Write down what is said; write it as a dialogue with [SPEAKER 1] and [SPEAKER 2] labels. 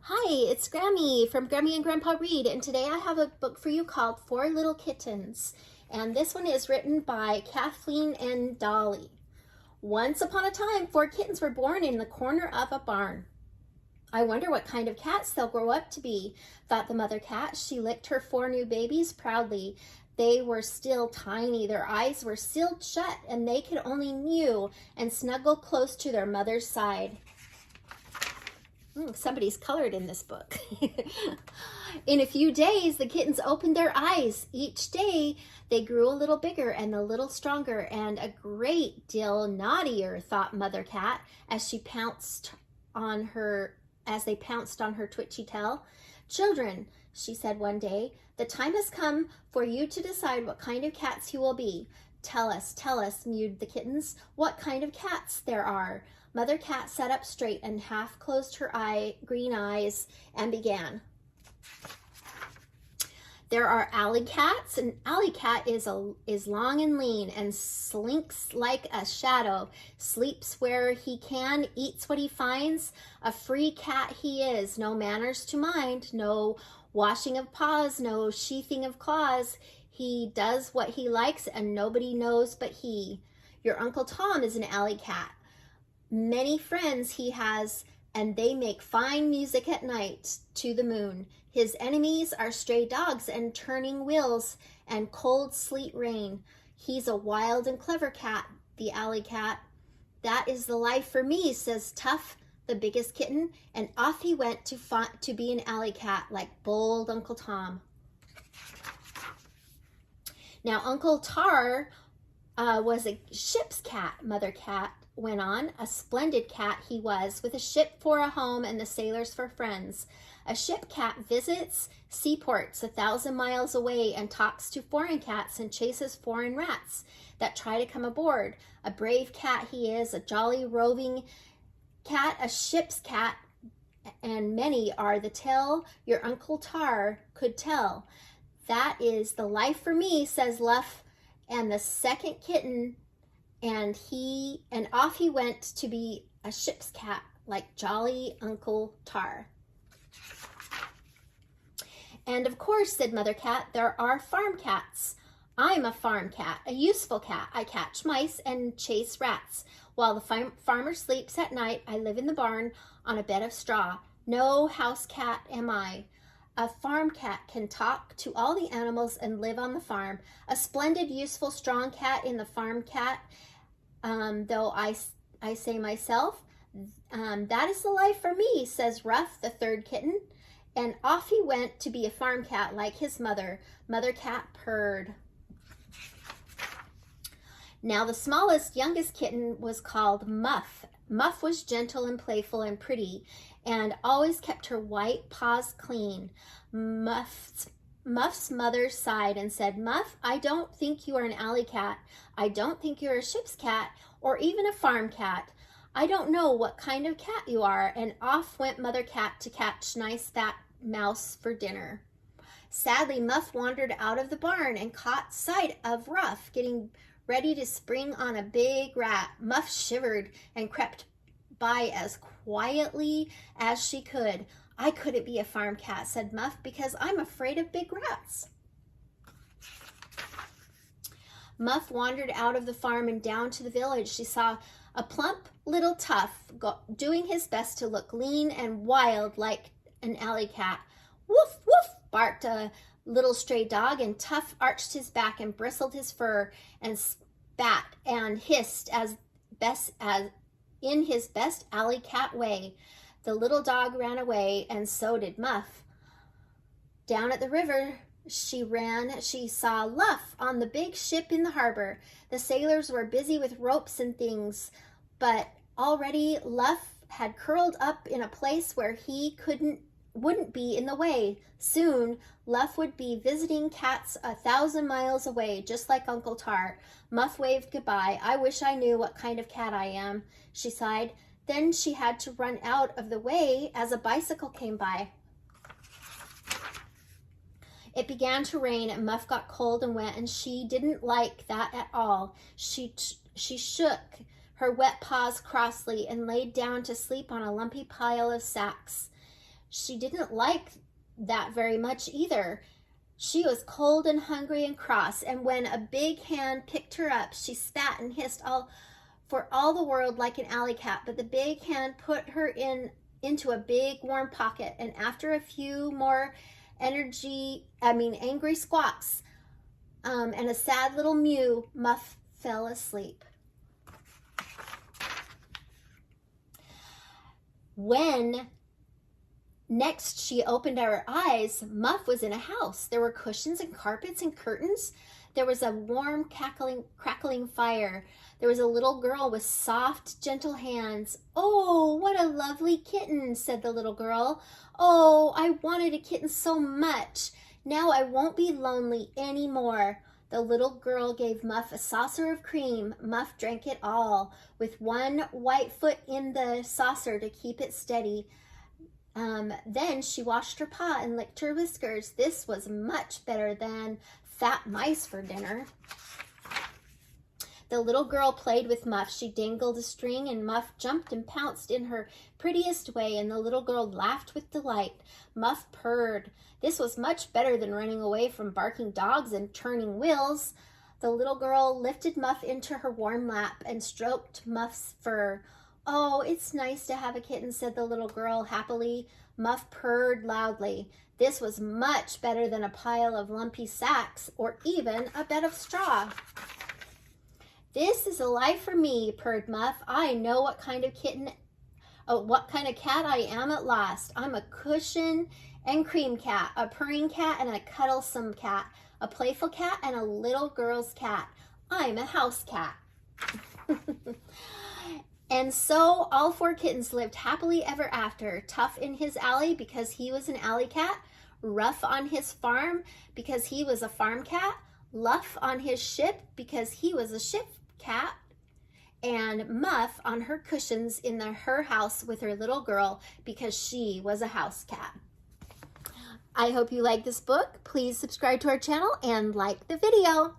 [SPEAKER 1] Hi, it's Grammy from Grammy and Grandpa Read, and today I have a book for you called Four Little Kittens. And this one is written by Kathleen N Daly. Once upon a time, four kittens were born in the corner of a barn. I wonder what kind of cats they'll grow up to be, thought the mother cat. She licked her four new babies proudly. They were still tiny, their eyes were sealed shut, and they could only mew and snuggle close to their mother's side. Somebody's colored in this book. In a few days, the kittens opened their eyes. Each day, they grew a little bigger and a little stronger and a great deal naughtier, thought Mother Cat as they pounced on her twitchy tail. Children, she said one day, the time has come for you to decide what kind of cats you will be. Tell us, mewed the kittens, what kind of cats there are. Mother Cat sat up straight and half closed her green eyes and began. There are alley cats. An alley cat is long and lean and slinks like a shadow, sleeps where he can, eats what he finds. A free cat he is, no manners to mind, no washing of paws, no sheathing of claws. He does what he likes and nobody knows but he. Your Uncle Tom is an alley cat. Many friends he has, and they make fine music at night to the moon. His enemies are stray dogs and turning wheels and cold sleet rain. He's a wild and clever cat, the alley cat. That is the life for me, says Tuff, the biggest kitten, and off he went to be an alley cat like bold Uncle Tom. Now, Uncle Tar was a ship's cat, Mother Cat went on. A splendid cat he was, with a ship for a home and the sailors for friends. A ship cat visits seaports 1,000 miles away and talks to foreign cats and chases foreign rats that try to come aboard. A brave cat he is, a jolly roving cat, a ship's cat, and many are the tale your Uncle Tar could tell. That is the life for me, says Luff, and the second kitten, and off he went to be a ship's cat like jolly Uncle Tar. And of course, said Mother Cat, there are farm cats. I'm a farm cat, a useful cat. I catch mice and chase rats. While the farmer sleeps at night, I live in the barn on a bed of straw. No house cat am I. A farm cat can talk to all the animals and live on the farm. A splendid, useful, strong cat in the farm cat. Though I say myself, that is the life for me, says Ruff, the third kitten. And off he went to be a farm cat like his mother. Mother Cat purred. Now the smallest, youngest kitten was called Muff. Muff was gentle and playful and pretty and always kept her white paws clean. Muff's mother sighed and said, Muff, I don't think you are an alley cat. I don't think you're a ship's cat or even a farm cat. I don't know what kind of cat you are. And off went Mother Cat to catch nice fat mouse for dinner. Sadly, Muff wandered out of the barn and caught sight of Ruff getting ready to spring on a big rat. Muff shivered and crept by as quietly as she could. I couldn't be a farm cat, said Muff, because I'm afraid of big rats. Muff wandered out of the farm and down to the village. She saw a plump little Tuff doing his best to look lean and wild like an alley cat. Woof, woof, barked a little stray dog, and Tuff arched his back and bristled his fur and spat and hissed in his best alley cat way. The little dog ran away, and so did Muff. Down at the river she ran. She saw Luff on the big ship in the harbor. The sailors were busy with ropes and things, but already Luff had curled up in a place where he wouldn't be in the way. Soon, Luff would be visiting cats 1,000 miles away, just like Uncle Tar. Muff waved goodbye. I wish I knew what kind of cat I am, she sighed. Then she had to run out of the way as a bicycle came by. It began to rain and Muff got cold and wet, and she didn't like that at all. She shook her wet paws crossly and laid down to sleep on a lumpy pile of sacks. she didn't like that very much either. She was cold and hungry and cross, and when a big hand picked her up, she spat and hissed for all the world like an alley cat, but the big hand put her into a big warm pocket, and after a few more angry squawks and a sad little mew, Muff fell asleep. When next she opened her eyes, Muff was in a house. There were cushions and carpets and curtains. There was a warm, crackling fire. There was a little girl with soft, gentle hands. "Oh, what a lovely kitten," said the little girl. "Oh, I wanted a kitten so much. Now I won't be lonely anymore." The little girl gave Muff a saucer of cream. Muff drank it all, with one white foot in the saucer to keep it steady. Then she washed her paw and licked her whiskers. This was much better than fat mice for dinner. The little girl played with Muff. She dangled a string, and Muff jumped and pounced in her prettiest way, and the little girl laughed with delight. Muff purred. This was much better than running away from barking dogs and turning wheels. The little girl lifted Muff into her warm lap and stroked Muff's fur. "Oh, it's nice to have a kitten," said the little girl happily. Muff purred loudly. This was much better than a pile of lumpy sacks or even a bed of straw. "This is a life for me," purred Muff. "I know what kind of cat I am at last. I'm a cushion and cream cat, a purring cat and a cuddlesome cat, a playful cat and a little girl's cat. I'm a house cat." And so all 4 kittens lived happily ever after. Tough in his alley because he was an alley cat, Rough on his farm because he was a farm cat, Luff on his ship because he was a ship cat, and Muff on her cushions in her house with her little girl because she was a house cat. I hope you like this book. Please subscribe to our channel and like the video.